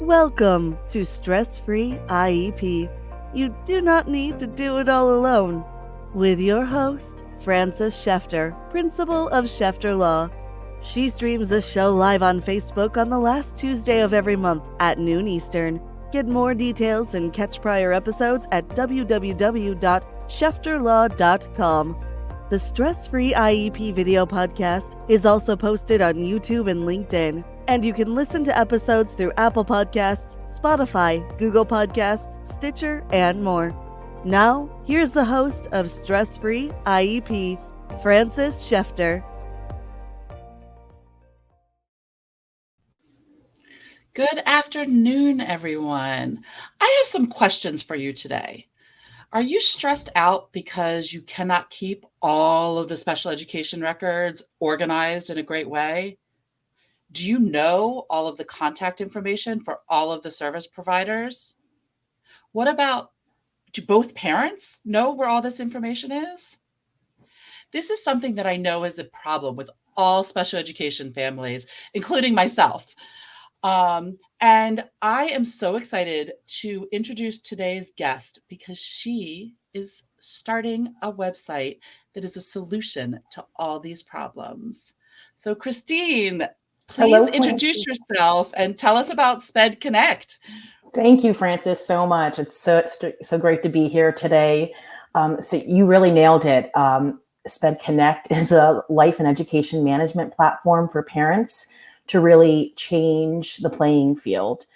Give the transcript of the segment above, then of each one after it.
Welcome to Stress-Free IEP. You do not need to do it all alone. With your host, Frances Shefter, Principal of Shefter Law. She streams the show live on Facebook on the last Tuesday of every month at noon Eastern. Get more details and catch prior episodes at www.shefterlaw.com. The Stress-Free IEP video podcast is also posted on YouTube and LinkedIn. And you can listen to episodes through Apple Podcasts, Spotify, Google Podcasts, Stitcher, and more. Now, here's the host of Stress-Free IEP, Frances Shefter. Good afternoon, everyone. I have some questions for you today. Are you stressed out because you cannot keep all of the special education records organized in a great way? Do you know all of the contact information for all of the service providers? What about, do both parents know where all this information is? This is something that I know is a problem with all special education families, including myself. And I am so excited to introduce today's guest because she is starting a website that is a solution to all these problems. So Christine, please introduce yourself and tell us about SpEd Connect. Thank you, Frances, so much. It's so great to be here today. So you really nailed it. SpEd Connect is a life and education management platform for parents to really change the playing field.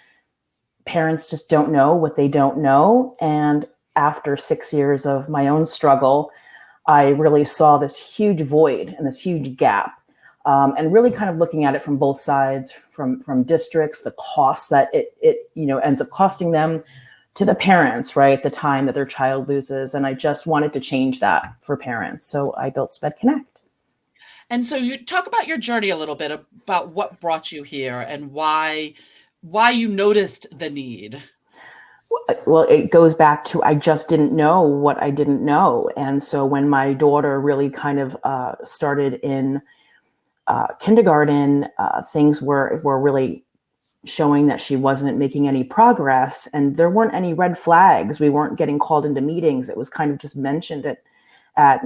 Parents just don't know what they don't know. And after 6 years of my own struggle, I really saw this huge void and this huge gap. And really kind of looking at it from both sides, from districts, the costs that it ends up costing them, to the parents, right? The time that their child loses. And I just wanted to change that for parents. So I built SpEd Connect. And so you talk about your journey a little bit about what brought you here and why you noticed the need. Well, it goes back to I just didn't know what I didn't know. And so when my daughter really kind of started in kindergarten, things were really showing that she wasn't making any progress, and there weren't any red flags. We weren't getting called into meetings. It was kind of just mentioned at a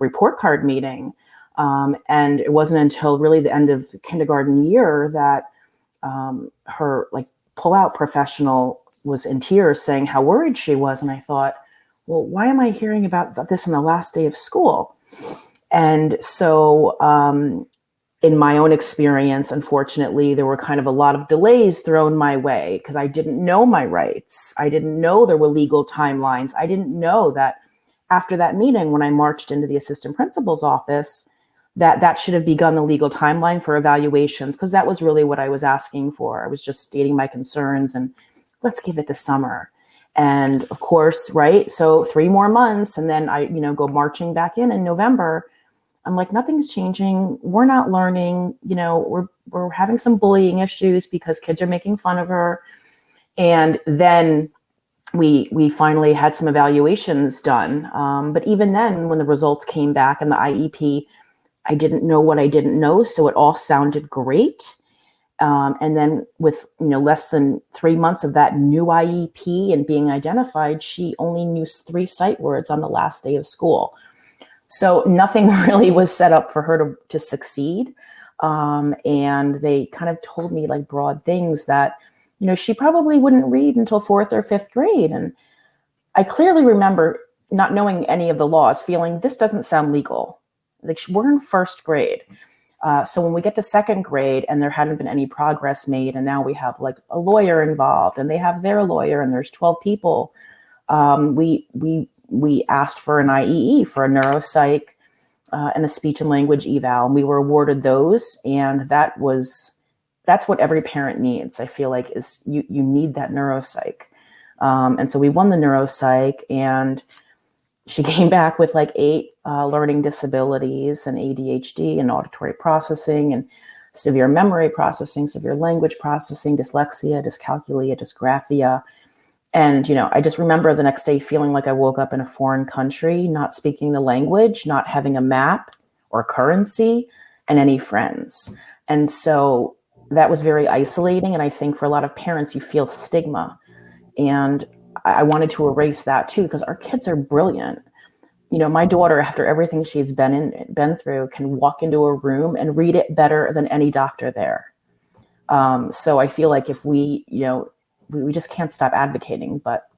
report card meeting. And it wasn't until really the end of the kindergarten year that her pull-out professional was in tears saying how worried she was. And I thought, well, why am I hearing about this on the last day of school? And so in my own experience, unfortunately, there were kind of a lot of delays thrown my way because I didn't know my rights. I didn't know there were legal timelines. I didn't know that after that meeting, when I marched into the assistant principal's office, that should have begun the legal timeline for evaluations, because that was really what I was asking for. I was just stating my concerns and let's give it the summer. And of course, right, so 3 more months, and then I go marching back in November. I'm like, nothing's changing. We're not learning. We're having some bullying issues because kids are making fun of her. And then we finally had some evaluations done. But even then, when the results came back in the IEP, I didn't know what I didn't know. So it all sounded great. And then with less than 3 months of that new IEP and being identified, she only knew 3 sight words on the last day of school. So nothing really was set up for her to succeed. And they kind of told me broad things that, she probably wouldn't read until 4th or 5th grade. And I clearly remember not knowing any of the laws, feeling this doesn't sound legal. We're in 1st grade. So when we get to 2nd grade and there hadn't been any progress made, and now we have a lawyer involved and they have their lawyer and there's 12 people, we asked for an IEE, for a neuropsych and a speech and language eval, and we were awarded those. And that's what every parent needs. I feel like is you need that neuropsych. And so we won the neuropsych, and she came back with 8 learning disabilities and ADHD and auditory processing and severe memory processing, severe language processing, dyslexia, dyscalculia, dysgraphia. And, I just remember the next day feeling like I woke up in a foreign country, not speaking the language, not having a map or currency, and any friends. And so that was very isolating. And I think for a lot of parents, you feel stigma. And I wanted to erase that too, because our kids are brilliant. My daughter, after everything she's been through, can walk into a room and read it better than any doctor there. So I feel like if we just can't stop advocating. But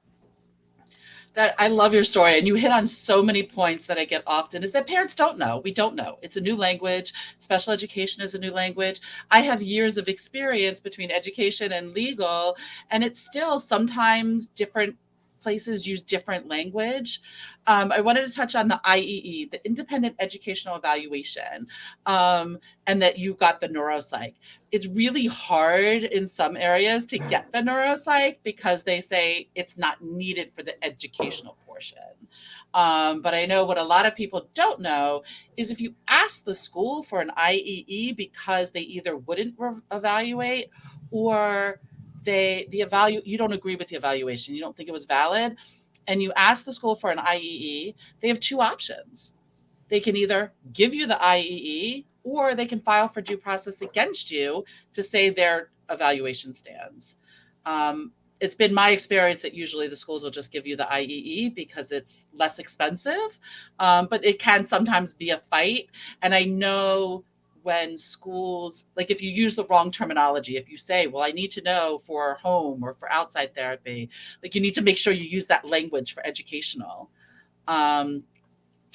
That I love your story, and you hit on so many points that I get often is that parents don't know. We don't know. It's a new language. Special education is a new language. I have years of experience between education and legal, and it's still sometimes different places use different language. I wanted to touch on the IEE, the Independent Educational Evaluation, and that you got the neuropsych. It's really hard in some areas to get the neuropsych because they say it's not needed for the educational portion. But I know what a lot of people don't know is if you ask the school for an IEE because they either wouldn't evaluate or you don't agree with the evaluation, you don't think it was valid, and you ask the school for an IEE, they have two options. They can either give you the IEE or they can file for due process against you to say their evaluation stands. It's been my experience that usually the schools will just give you the IEE because it's less expensive, but it can sometimes be a fight. And I know when schools, like if you use the wrong terminology, if you say, well, I need to know for home or for outside therapy, like you need to make sure you use that language for educational. And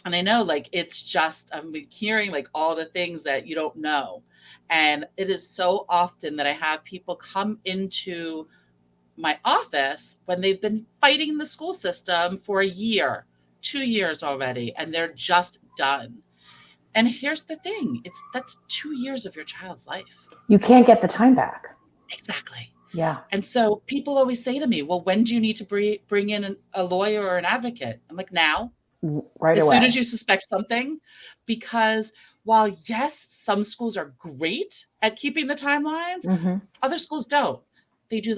I know like, it's just, I'm hearing like all the things that you don't know. And it is so often that I have people come into my office when they've been fighting the school system for a year, 2 years already, and they're just done. And here's the thing, that's 2 years of your child's life. you can't get the time back. Exactly. Yeah. And so people always say to me, well, when do you need to bring in a lawyer or an advocate? I'm like, now, Right as away. soon as you suspect something, because while yes, some schools are great at keeping the timelines, other schools don't. They do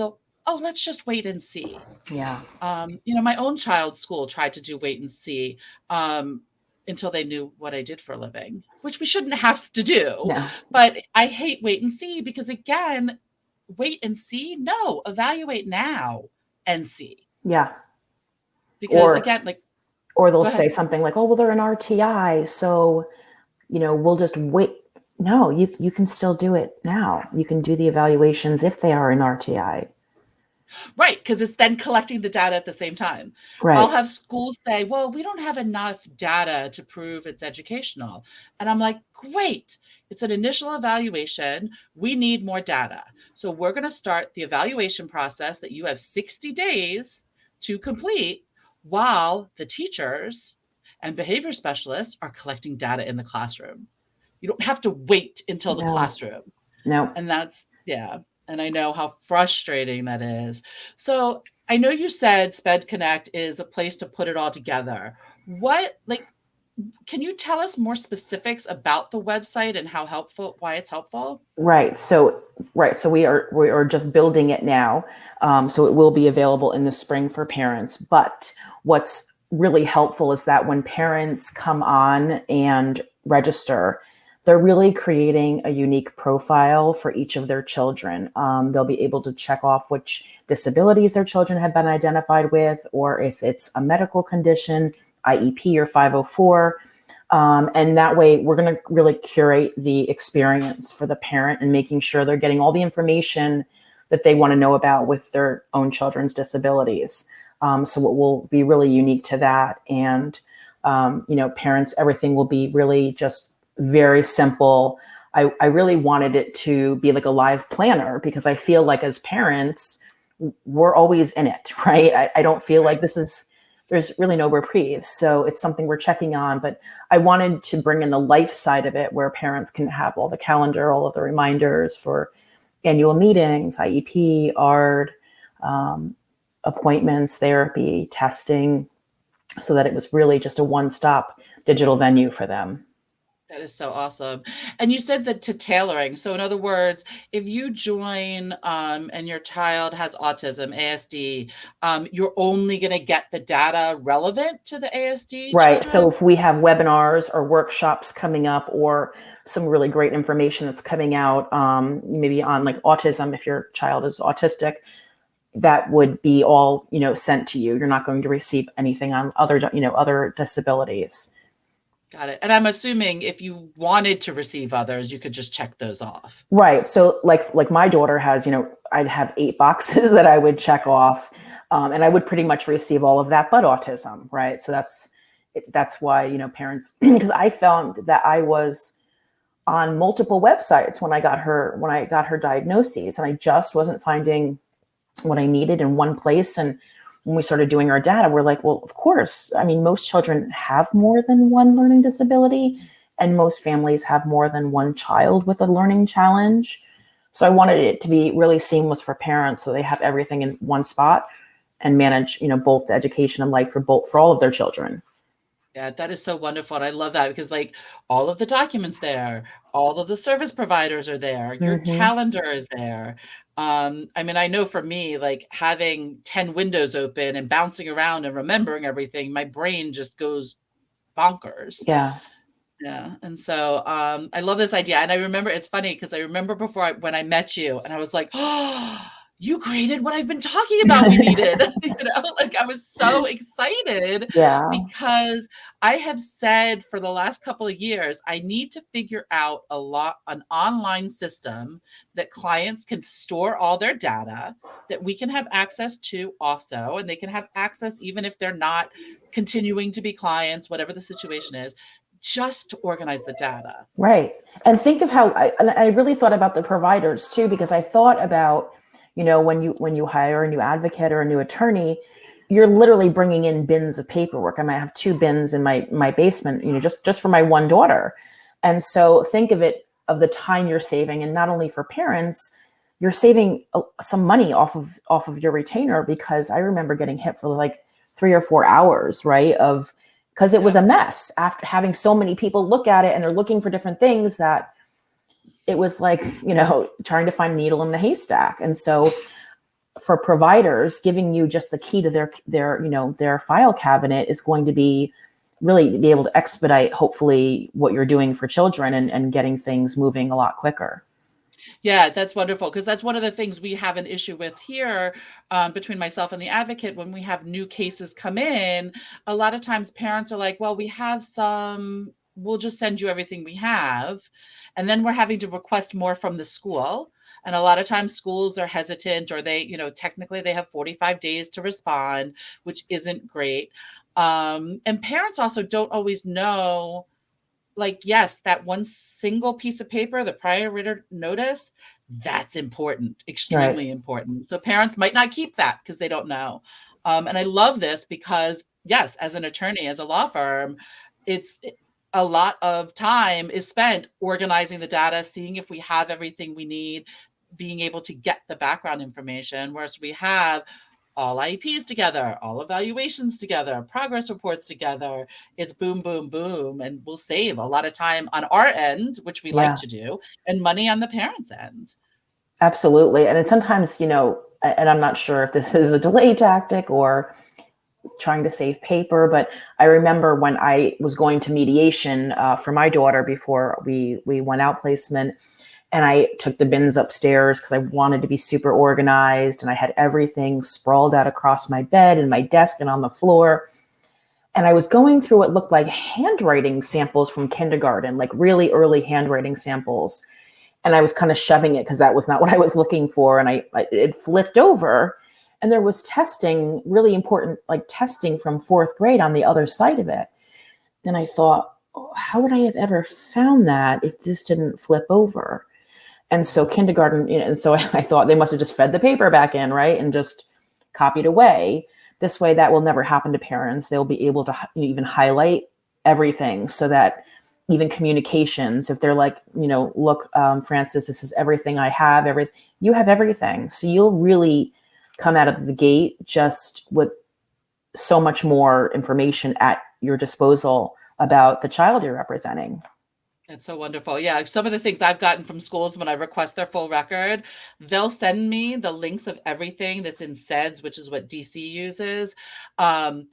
let's just wait and see. Yeah. My own child's school tried to do wait and see until they knew what I did for a living, which we shouldn't have to do. No. But I hate wait and see because again, wait and see, no, evaluate now and see. Yeah. Because again, like, or they'll say something like, oh, well, they're an RTI, so, we'll just wait. No, you can still do it now. You can do the evaluations if they are an RTI. Right, because it's then collecting the data at the same time. Right. I'll have schools say, well, we don't have enough data to prove it's educational. And I'm like, great, it's an initial evaluation. We need more data. So we're going to start the evaluation process that you have 60 days to complete while the teachers and behavior specialists are collecting data in the classroom. You don't have to wait until the classroom. No. And that's, yeah. And I know how frustrating that is. So I know you said SpEd Connect is a place to put it all together. Can you tell us more specifics about the website and why it's helpful? Right. So we are just building it now. So it will be available in the spring for parents. But what's really helpful is that when parents come on and register, they're really creating a unique profile for each of their children. They'll be able to check off which disabilities their children have been identified with, or if it's a medical condition, IEP or 504. And that way we're going to really curate the experience for the parent and making sure they're getting all the information that they want to know about with their own children's disabilities. So it will be really unique to that. And, parents, everything will be really just very simple. I really wanted it to be like a live planner because I feel like as parents, we're always in it, right? I don't feel like there's really no reprieve. So it's something we're checking on, but I wanted to bring in the life side of it where parents can have all the calendar, all of the reminders for annual meetings, IEP, ARD, appointments, therapy, testing, so that it was really just a one-stop digital venue for them. That is so awesome. And you said that to tailoring. So in other words, if you join and your child has autism, ASD, you're only going to get the data relevant to the ASD Right. So children? if we have webinars or workshops coming up, or some really great information that's coming out, maybe on like autism, if your child is autistic, that would be all, sent to you. You're not going to receive anything on other disabilities. Got it. And I'm assuming if you wanted to receive others, you could just check those off. Right. So like my daughter has, I'd have 8 boxes that I would check off. And I would pretty much receive all of that, but autism. Right. So that's why, parents, because I found that I was on multiple websites when I got her diagnoses, and I just wasn't finding what I needed in one place. And when we started doing our data, we're like, well, of course. I mean, most children have more than one learning disability, and most families have more than one child with a learning challenge. So I wanted it to be really seamless for parents, so they have everything in one spot and manage, both the education and life for all of their children. Yeah, that is so wonderful. And I love that because like all of the documents there, all of the service providers are there, your calendar is there. I mean, I know for me, like having 10 windows open and bouncing around and remembering everything, my brain just goes bonkers. Yeah. Yeah. And so I love this idea. And I remember, it's funny because I remember when I met you and I was like, oh, you created what I've been talking about we needed. Like I was so excited Yeah. because I have said for the last couple of years, I need to figure out an online system that clients can store all their data, that we can have access to also, and they can have access even if they're not continuing to be clients, whatever the situation is, just to organize the data. Right. And think of how I really thought about the providers too, because I thought about, when you hire a new advocate or a new attorney, you're literally bringing in bins of paperwork. I might have 2 bins in my basement, just for my one daughter. And so think of the time you're saving, and not only for parents, you're saving some money off of your retainer, because I remember getting hit for like 3 or 4 hours, right? Because it was a mess after having so many people look at it and they're looking for different things, that it was like, trying to find a needle in the haystack. And so for providers, giving you just the key to their file cabinet is going to be able to expedite, hopefully, what you're doing for children and getting things moving a lot quicker. Yeah, that's wonderful, because that's one of the things we have an issue with here between myself and the advocate. When we have new cases come in, a lot of times parents are like, well, we'll just send you everything we have. And then we're having to request more from the school. And a lot of times schools are hesitant, or they, technically they have 45 days to respond, which isn't great. And parents also don't always know, like, yes, that one single piece of paper, the prior written notice, that's important, extremely important. So parents might not keep that because they don't know. And I love this because, yes, as an attorney, as a law firm, a lot of time is spent organizing the data, seeing if we have everything we need, being able to get the background information, whereas we have all IEPs together, all evaluations together, progress reports together. It's boom, boom, boom. And we'll save a lot of time on our end, which we like to do, and money on the parents' end. Absolutely. And it's sometimes, and I'm not sure if this is a delay tactic or trying to save paper, but I remember when I was going to mediation for my daughter before we went out placement, and I took the bins upstairs because I wanted to be super organized, and I had everything sprawled out across my bed and my desk and on the floor. And I was going through what looked like handwriting samples from kindergarten, like really early handwriting samples. And I was kind of shoving it because that was not what I was looking for. And it flipped over, and there was testing, really important, like testing from 4th grade on the other side of it. And I thought, oh, how would I have ever found that if this didn't flip over? And so kindergarten, and so I thought they must have just fed the paper back in, right? And just copied away. This way, that will never happen to parents. They'll be able to even highlight everything, so that even communications, if they're like, look, Francis, this is everything I have, you have everything. So you'll really come out of the gate just with so much more information at your disposal about the child you're representing. That's so wonderful. Yeah, some of the things I've gotten from schools when I request their full record, they'll send me the links of everything that's in SpEDs, which is what DC uses. Um,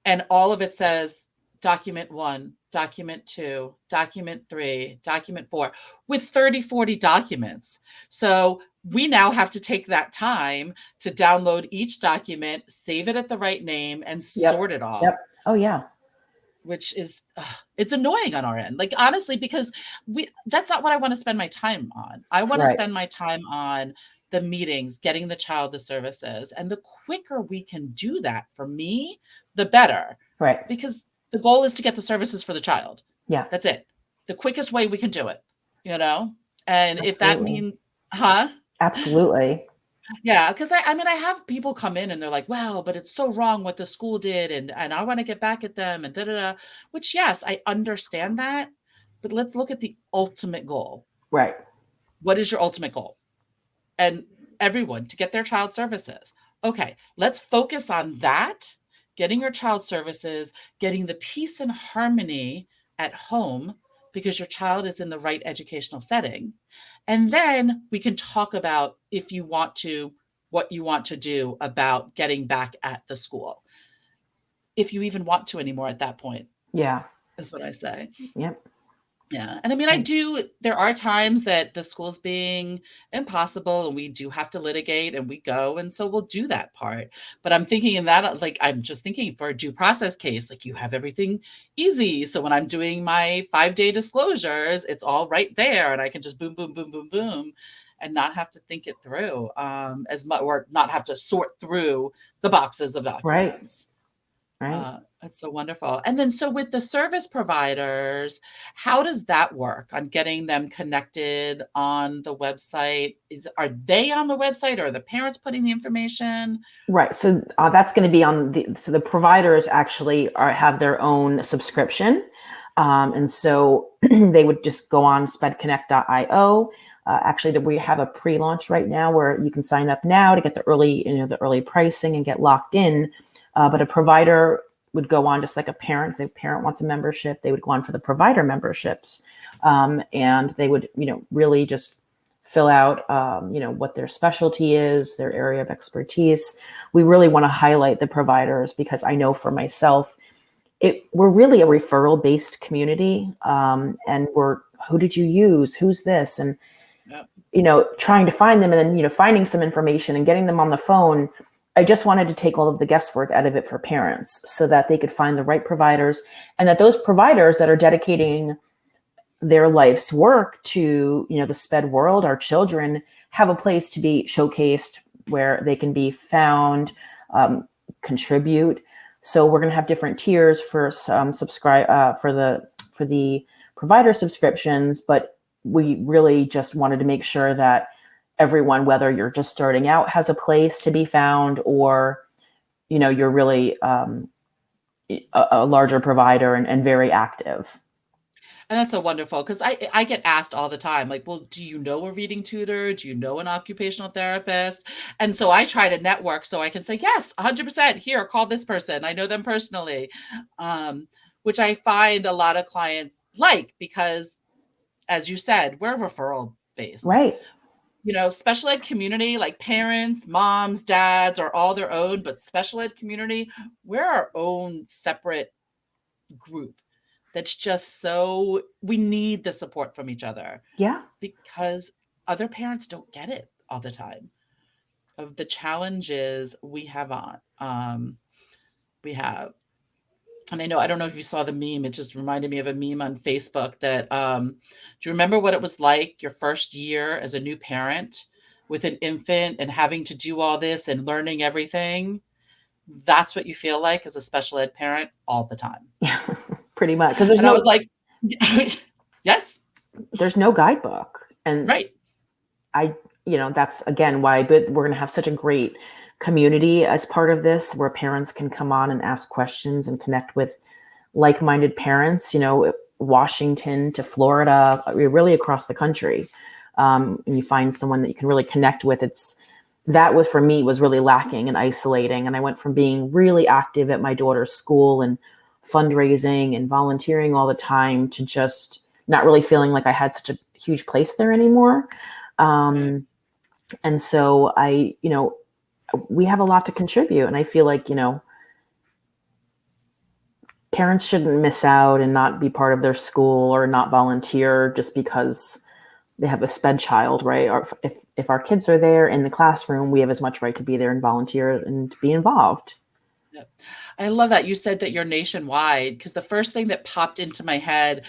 and all of it says document 1, document 2, document 3, document 4, with 30, 40 documents. So we now have to take that time to download each document, save it at the right name, and sort it all. Yep. Oh yeah. Which is it's annoying on our end. Like, honestly, because that's not what I want to spend my time on. I want to spend my time on the meetings, getting the child the services. And the quicker we can do that for me, the better. Right. Because the goal is to get the services for the child. Yeah. That's it. The quickest way we can do it, And Absolutely. if that means, Absolutely. Yeah, because I mean, I have people come in and they're like, wow, but it's so wrong what the school did. And I want to get back at them and da, da, da, which, yes, I understand that. But let's look at the ultimate goal. Right. What is your ultimate goal? And everyone to get their child services. Okay, let's focus on that, getting your child services, getting the peace and harmony at home because your child is in the right educational setting. And then we can talk about what you want to do about getting back at the school. If you even want to anymore at that point. Yeah. Is what I say. Yep. Yeah. And I mean, there are times that the school's being impossible and we do have to litigate and we go. And so we'll do that part. But I'm thinking I'm just thinking for a due process case, like you have everything easy. So when I'm doing my 5-day disclosures, it's all right there. And I can just boom, boom, boom, boom, boom, and not have to think it through as much, or not have to sort through the boxes of documents. Right. That's so wonderful. And then, so with the service providers, how does that work on getting them connected on the website? Are they on the website, or are the parents putting the information? Right. So that's going to be so the providers actually have their own subscription. And so they would just go on spedconnect.io. Actually, we have a pre-launch right now where you can sign up now to get the early pricing and get locked in. But a provider would go on just like a parent. If the parent wants a membership, they would go on for the provider memberships. And they would, really just fill out, what their specialty is, their area of expertise. We really want to highlight the providers because I know for myself, we're really a referral-based community. And who did you use? Who's this? And, trying to find them and then, finding some information and getting them on the phone. I just wanted to take all of the guesswork out of it for parents so that they could find the right providers, and that those providers that are dedicating their life's work to, the SpEd world, our children, have a place to be showcased where they can be found, contribute. So we're going to have different tiers for for the provider subscriptions, but we really just wanted to make sure that everyone, whether you're just starting out, has a place to be found, or, you're really a larger provider and very active. And that's so wonderful because I get asked all the time, like, well, do you know a reading tutor? Do you know an occupational therapist? And so I try to network so I can say, yes, 100%, here, call this person. I know them personally, which I find a lot of clients like because, as you said, we're referral based. Right. Special ed community, like parents, moms, dads are all their own, but special ed community, we're our own separate group. That's just we need the support from each other. Yeah. Because other parents don't get it all the time of the challenges we have and I don't know if you saw the meme. It just reminded me of a meme on Facebook that, do you remember what it was like your first year as a new parent with an infant and having to do all this and learning everything? That's what you feel like as a special ed parent all the time. Yeah, pretty much. I was like, yes. There's no guidebook. And right. That's again why we're going to have such a great community as part of this, where parents can come on and ask questions and connect with like-minded parents, Washington to Florida, really across the country. And you find someone that you can really connect with. For me was really lacking and isolating. And I went from being really active at my daughter's school and fundraising and volunteering all the time to just not really feeling like I had such a huge place there anymore. And so we have a lot to contribute. And I feel like, parents shouldn't miss out and not be part of their school or not volunteer just because they have a SpEd child, right? Or if our kids are there in the classroom, we have as much right to be there and volunteer and be involved. Yep. I love that you said that you're nationwide, because the first thing that popped into my head,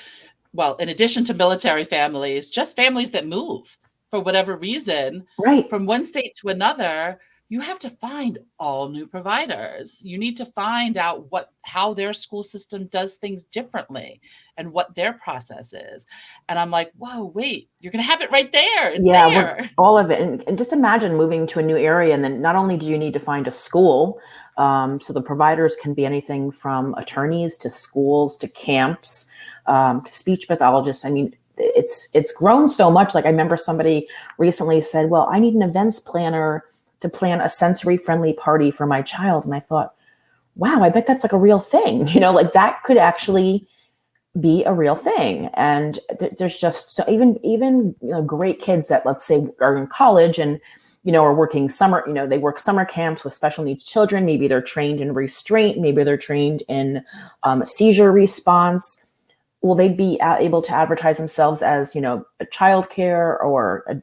well, in addition to military families, just families that move for whatever reason, Right. from one state to another, you have to find all new providers. You need to find out how their school system does things differently and what their process is. And I'm like, whoa, wait, you're going to have it right there. It's there. All of it. And just imagine moving to a new area. And then not only do you need to find a school, so the providers can be anything from attorneys to schools to camps, to speech pathologists. I mean, it's grown so much. Like I remember somebody recently said, well, I need an events planner to plan a sensory friendly party for my child. And I thought, wow, I bet that's like a real thing, like that could actually be a real thing. And there's just so even great kids that, let's say, are in college and are working summer, they work summer camps with special needs children. Maybe they're trained in restraint, maybe they're trained in seizure response. Will they be able to advertise themselves as a child care or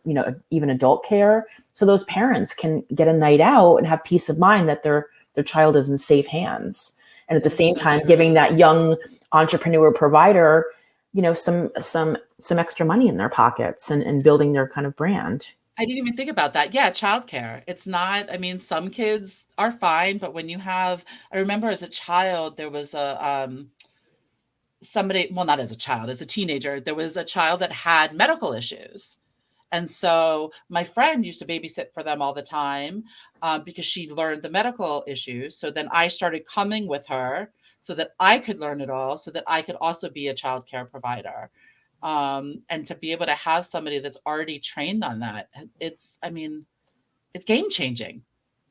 even adult care, so those parents can get a night out and have peace of mind that their child is in safe hands, and at the same time giving that young entrepreneur provider some extra money in their pockets and building their kind of brand. I didn't even think about that. Yeah, childcare. It's not, I mean, some kids are fine, but when you have, I remember as a child, there was somebody, well, not as a child, as a teenager, there was a child that had medical issues. And so my friend used to babysit for them all the time because she learned the medical issues. So then I started coming with her so that I could learn it all, so that I could also be a childcare provider. And to be able to have somebody that's already trained on that, it's game changing.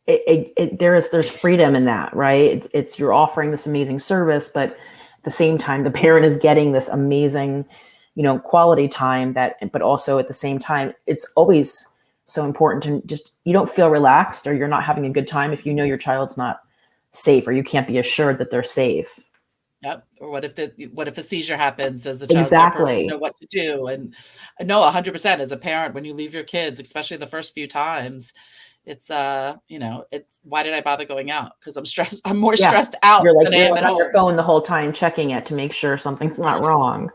There's freedom in that, right? It's you're offering this amazing service, but at the same time, the parent is getting this amazing, quality time but also at the same time, it's always so important to just, you don't feel relaxed or you're not having a good time if your child's not safe or you can't be assured that they're safe. Yep. Or what if a seizure happens? Does the child person know what to do? And I know 100% as a parent, when you leave your kids, especially the first few times, it's it's why did I bother going out? Because I'm stressed. I'm more stressed out than I am at home. You're on your phone the whole time, checking it to make sure something's not wrong.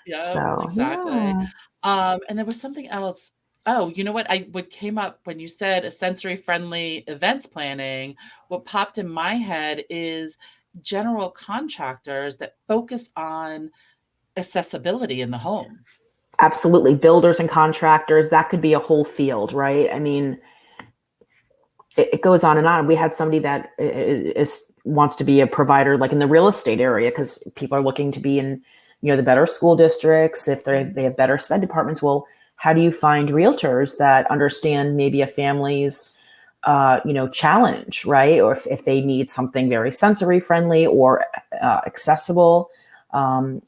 Yeah, so, exactly. Yeah. And there was something else. Oh, you know what? What came up when you said a sensory friendly events planning, what popped in my head is general contractors that focus on accessibility in the home. Absolutely. Builders and contractors, that could be a whole field, right? I mean, it goes on and on. We had somebody that wants to be a provider, like in the real estate area, because people are looking to be in, the better school districts. If they have better SpEd departments, well, how do you find realtors that understand maybe a family's, challenge, right? Or if they need something very sensory friendly or accessible. And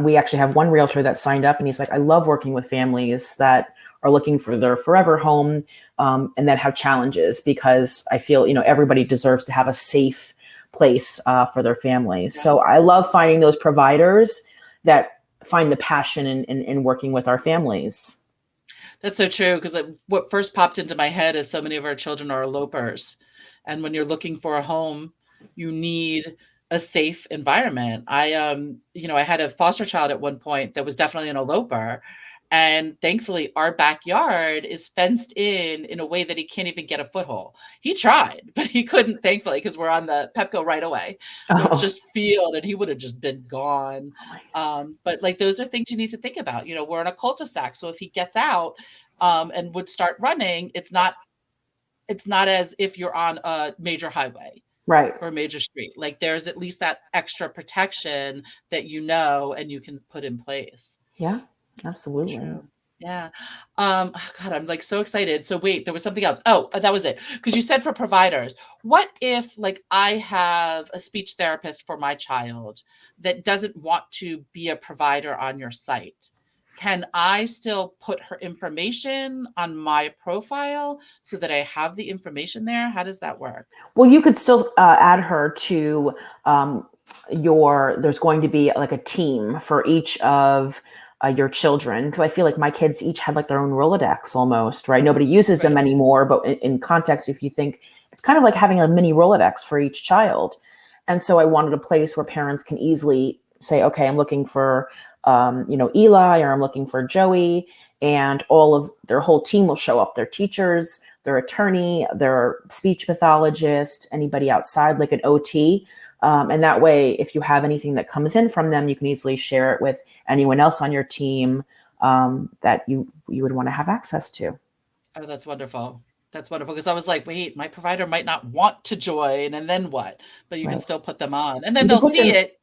we actually have one realtor that signed up, and he's like, I love working with families that are looking for their forever home and that have challenges, because I feel, everybody deserves to have a safe place for their families. Yeah. So I love finding those providers that find the passion in working with our families. That's so true, because what first popped into my head is so many of our children are elopers. And when you're looking for a home, you need a safe environment. I had a foster child at one point that was definitely an eloper. And thankfully, our backyard is fenced in a way that he can't even get a foothold. He tried, but he couldn't, thankfully, because we're on the Pepco right away. So it's just field, and he would have just been gone. But like, those are things you need to think about. We're in a cul-de-sac. So if he gets out and would start running, it's not as if you're on a major highway. Right. Or a major street. Like, there's at least that extra protection that and you can put in place. Yeah. Absolutely. True. Yeah. God, I'm like so excited. So wait, there was something else. Oh, that was it. Because you said for providers, what if like I have a speech therapist for my child that doesn't want to be a provider on your site? can I still put her information on my profile so that I have the information there? How does that work? Well, you could still add her to there's going to be like a team for each of your children. Because I feel like my kids each had like their own Rolodex almost, right? Nobody uses them anymore, but in context, if you think, it's kind of like having a mini Rolodex for each child. And so I wanted a place where parents can easily say, okay, I'm looking for, Eli, or I'm looking for Joey, and all of their whole team will show up. Their teachers, their attorney, their speech pathologist, anybody outside, like an OT. And that way, if you have anything that comes in from them, you can easily share it with anyone else on your team that you would want to have access to. Oh, that's wonderful. That's wonderful. Because I was like, wait, my provider might not want to join, and then what? But you can still put them on, and then they'll see it.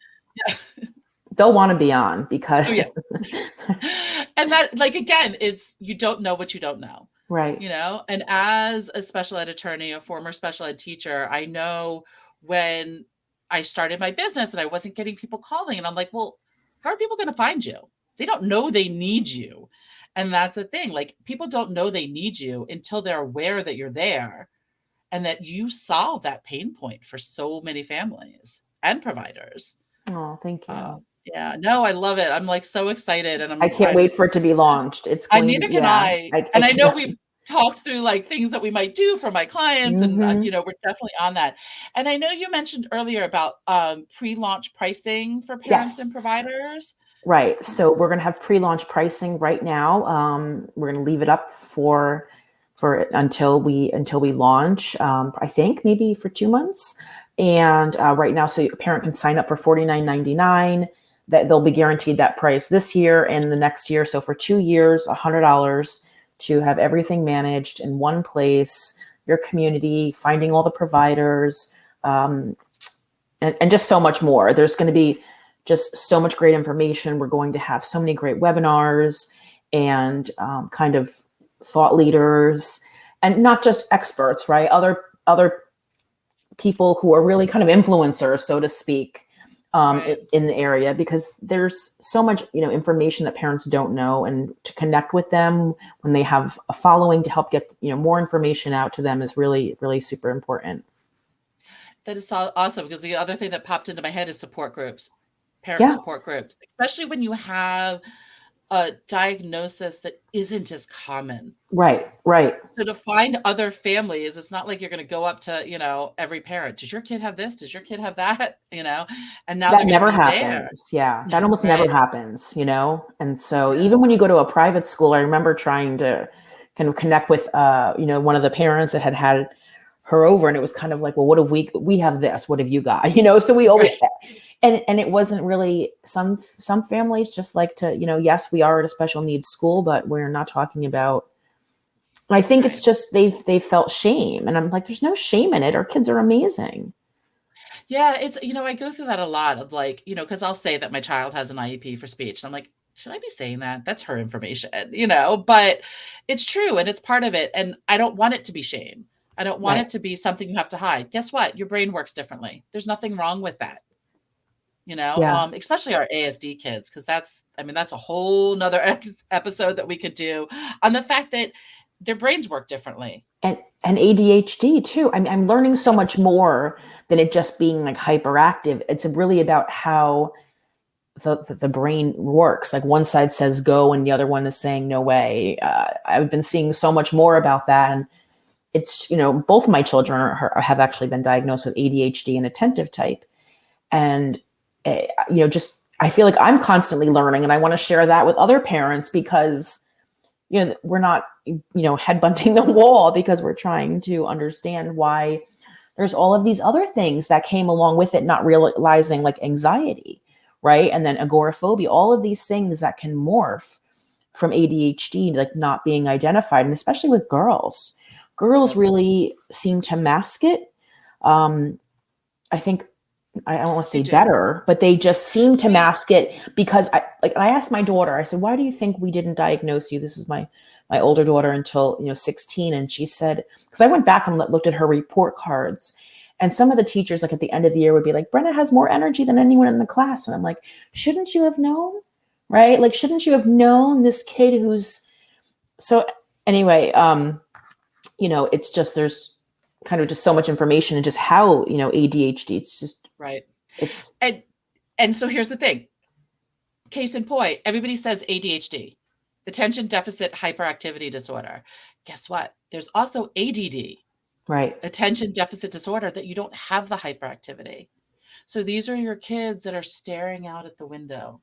Yeah. They'll want to be on because. Oh, yeah. And that, like, again, it's, you don't know what you don't know. Right. And as a special ed attorney, a former special ed teacher, I know when I started my business and I wasn't getting people calling, and I'm like, well, how are people going to find you? They don't know they need you. And that's the thing. Like, people don't know they need you until they're aware that you're there and that you solve that pain point for so many families and providers. Oh, thank you. Yeah, no, I love it. I'm like so excited, and I can't wait for it to be launched. It's going neither can I. And I know we've talked through like things that we might do for my clients, and we're definitely on that. And I know you mentioned earlier about pre-launch pricing for parents and providers. Right. So we're going to have pre-launch pricing right now. We're going to leave it up for until we launch. I think maybe for 2 months. And right now, so a parent can sign up for $49.99. That they'll be guaranteed that price this year and the next year. So for 2 years, $100 to have everything managed in one place, your community, finding all the providers, and just so much more. There's going to be just so much great information. We're going to have so many great webinars and kind of thought leaders, and not just experts, right? Other people who are really kind of influencers, so to speak, in the area, because there's so much, information that parents don't know, and to connect with them when they have a following to help get, more information out to them is really, really super important. That is so awesome, because the other thing that popped into my head is support groups, parent support groups, especially when you have a diagnosis that isn't as common. Right. So to find other families, it's not like you're going to go up to, every parent. Does your kid have this? Does your kid have that? And now that never happens. There. Yeah. That almost never happens, And so even when you go to a private school, I remember trying to kind of connect with, one of the parents that had her over, and it was kind of like, well, what have we have this, what have you got? So we always, and it wasn't really, some families just like to, yes, we are at a special needs school, but we're not talking about, and I think it's just, they've felt shame, and I'm like, there's no shame in it. Our kids are amazing. Yeah. It's, I go through that a lot of like, cause I'll say that my child has an IEP for speech. And I'm like, should I be saying that? That's her information, but it's true. And it's part of it. And I don't want it to be shame. I don't want it to be something you have to hide. Guess what? Your brain works differently. There's nothing wrong with that. Especially our ASD kids, because that's a whole nother episode that we could do on the fact that their brains work differently. And ADHD too. I'm learning so much more than it just being like hyperactive. It's really about how the brain works. Like one side says go and the other one is saying no way. I've been seeing so much more about that. And it's, both of my children have actually been diagnosed with ADHD and attentive type. And I feel like I'm constantly learning, and I want to share that with other parents, because, we're not, headbutting the wall, because we're trying to understand why there's all of these other things that came along with it, not realizing, like anxiety, right? And then agoraphobia, all of these things that can morph from ADHD, like not being identified. And especially with girls really seem to mask it. I think, I don't want to say better, but they just seem to mask it, because I asked my daughter, I said, why do you think we didn't diagnose you? This is my older daughter, until, 16. And she said, because I went back and looked at her report cards, and some of the teachers, like at the end of the year, would be like, Brenna has more energy than anyone in the class. And I'm like, shouldn't you have known? right? Like, shouldn't you have known this kid who's so anyway, it's just, there's kind of just so much information and just how, ADHD, it's just, Right. it's, And so here's the thing. Case in point, everybody says ADHD, attention deficit hyperactivity disorder. Guess what? There's also ADD, right. attention deficit disorder, that you don't have the hyperactivity. So these are your kids that are staring out at the window,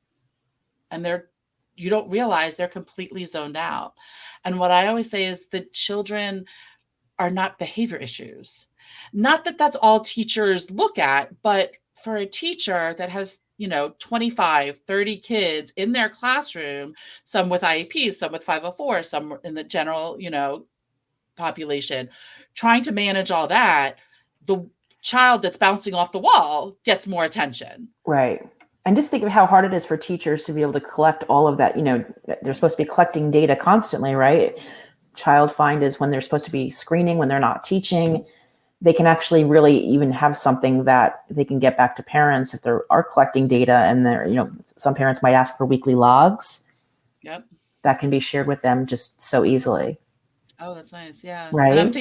and you don't realize they're completely zoned out. And what I always say is that children are not behavior issues. Not that that's all teachers look at, but for a teacher that has 25, 30 kids in their classroom, some with IEPs, some with 504, some in the general, population, trying to manage all that, the child that's bouncing off the wall gets more attention. Right. And just think of how hard it is for teachers to be able to collect all of that. They're supposed to be collecting data constantly, right? Child find is when they're supposed to be screening, when they're not teaching. They can actually really even have something that they can get back to parents if they are collecting data, and some parents might ask for weekly logs. Yep. That can be shared with them just so easily. Oh, that's nice. Yeah. Right. And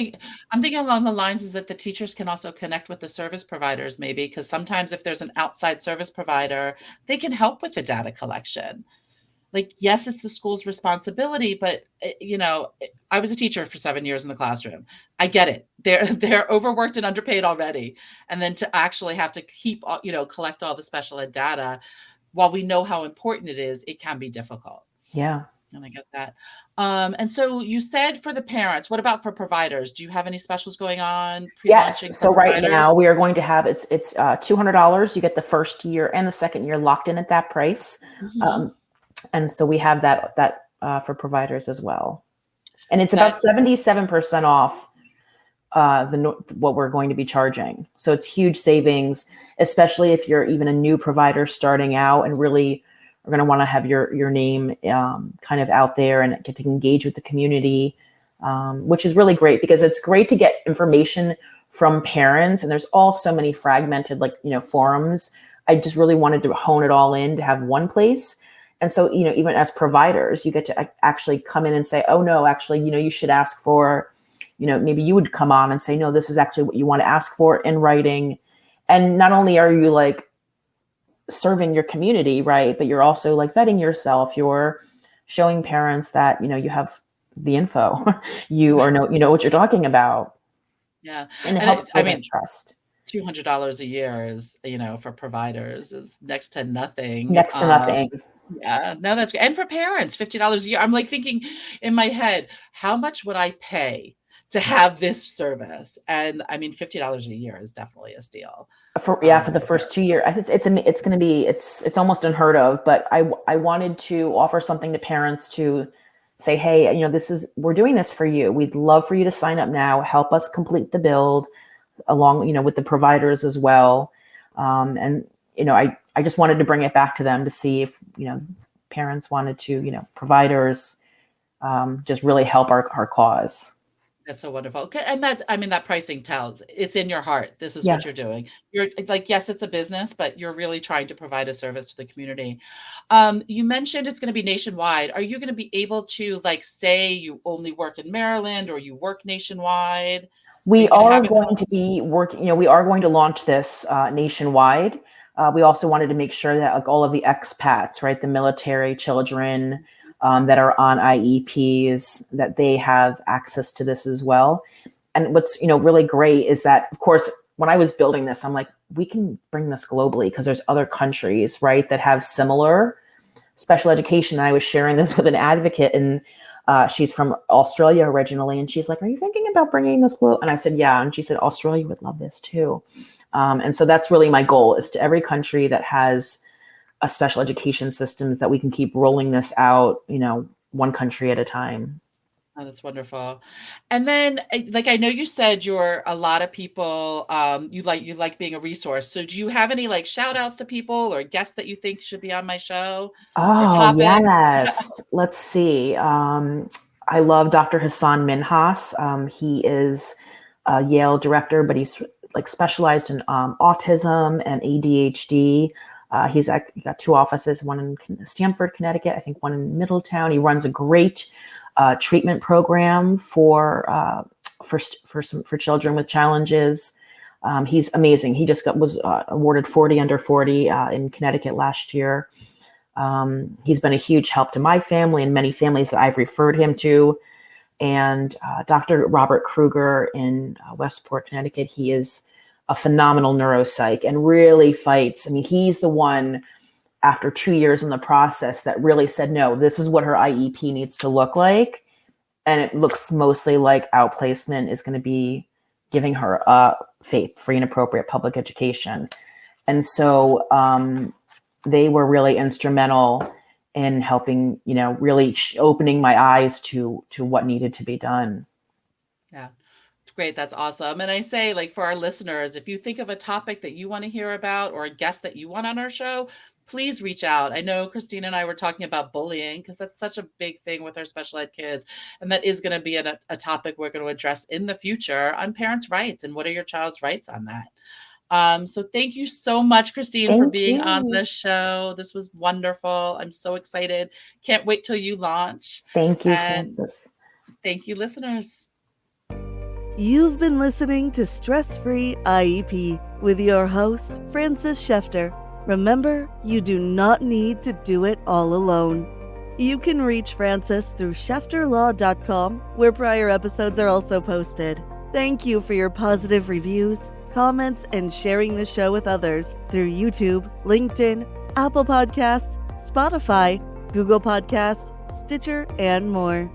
I'm thinking along the lines is that the teachers can also connect with the service providers, maybe, because sometimes if there's an outside service provider, they can help with the data collection. Like, yes, it's the school's responsibility, but I was a teacher for 7 years in the classroom. I get it. They're overworked and underpaid already. And then to actually have to keep, collect all the special ed data, while we know how important it is, it can be difficult. Yeah. And I get that. And so you said for the parents, what about for providers? Do you have any specials going on? Yes. So right now we are going to have, it's $200. You get the first year and the second year locked in at that price. Mm-hmm. And so we have that for providers as well. And it's about 77% off what we're going to be charging. So it's huge savings, especially if you're even a new provider starting out and really are going to want to have your name kind of out there and get to engage with the community, which is really great, because it's great to get information from parents. And there's all so many fragmented, forums. I just really wanted to hone it all in to have one place. And so, even as providers, you get to actually come in and say, oh, no, actually, you should ask for, maybe you would come on and say, no, this is actually what you want to ask for in writing. And not only are you serving your community, right, but you're also vetting yourself. You're showing parents that, you have the info, you know what you're talking about. Yeah. And it helps build that trust. $200 a year is, for providers is next to nothing. Next to nothing. Yeah, no, that's good. And for parents, $50 a year. I'm thinking in my head, how much would I pay to have this service? And $50 a year is definitely a steal. For the first 2 years, it's almost unheard of. But I wanted to offer something to parents to say, hey, we're doing this for you. We'd love for you to sign up now. Help us complete the build along, with the providers as well. And I just wanted to bring it back to them to see if, parents wanted to, providers just really help our cause. That's so wonderful. And that pricing tells it's in your heart. This is what you're doing. You're yes, it's a business, but you're really trying to provide a service to the community. You mentioned it's going to be nationwide. Are you going to be able to say you only work in Maryland or you work nationwide? We are going to be working, we are going to launch this nationwide. We also wanted to make sure that all of the expats, right, the military children that are on IEPs, that they have access to this as well. And what's, really great is that, of course, when I was building this, I'm like, we can bring this globally because there's other countries, right, that have similar special education. And I was sharing this with an advocate, and she's from Australia originally. And she's like, are you thinking about bringing this global? And I said, yeah. And she said, Australia would love this too. And so that's really my goal, is to every country that has a special education systems, that we can keep rolling this out, one country at a time. Oh, that's wonderful. And then I know you said you're a lot of people, you like being a resource. So do you have any shout outs to people or guests that you think should be on my show? Oh, yes. Let's see. I love Dr. Hassan Minhas. He is a Yale director, but he's specialized in autism and ADHD. He's got 2 offices, one in Stamford, Connecticut, I think one in Middletown. He runs a great treatment program for children with challenges. He's amazing. He just was awarded 40 under 40 in Connecticut last year. He's been a huge help to my family and many families that I've referred him to. And Dr. Robert Kruger in Westport, Connecticut, he is a phenomenal neuropsych and really fights. I mean, he's the one, after 2 years in the process, that really said, no, this is what her IEP needs to look like. And it looks mostly like outplacement is going to be giving her a faith-free and appropriate public education. And so they were really instrumental in helping, really opening my eyes to what needed to be done. Yeah. Great. That's awesome. And I say, like, for our listeners, if you think of a topic that you want to hear about or a guest that you want on our show, please reach out. I know Christine and I were talking about bullying because that's such a big thing with our special ed kids. And that is going to be a topic we're going to address in the future on parents' rights and what are your child's rights on that. So thank you so much, Christine, for being on the show. This was wonderful. I'm so excited. Can't wait till you launch. Thank you, Frances. Thank you, listeners. You've been listening to Stress-Free IEP with your host, Frances Shefter. Remember, you do not need to do it all alone. You can reach Frances through shefterlaw.com, where prior episodes are also posted. Thank you for your positive reviews, comments, and sharing the show with others through YouTube, LinkedIn, Apple Podcasts, Spotify, Google Podcasts, Stitcher, and more.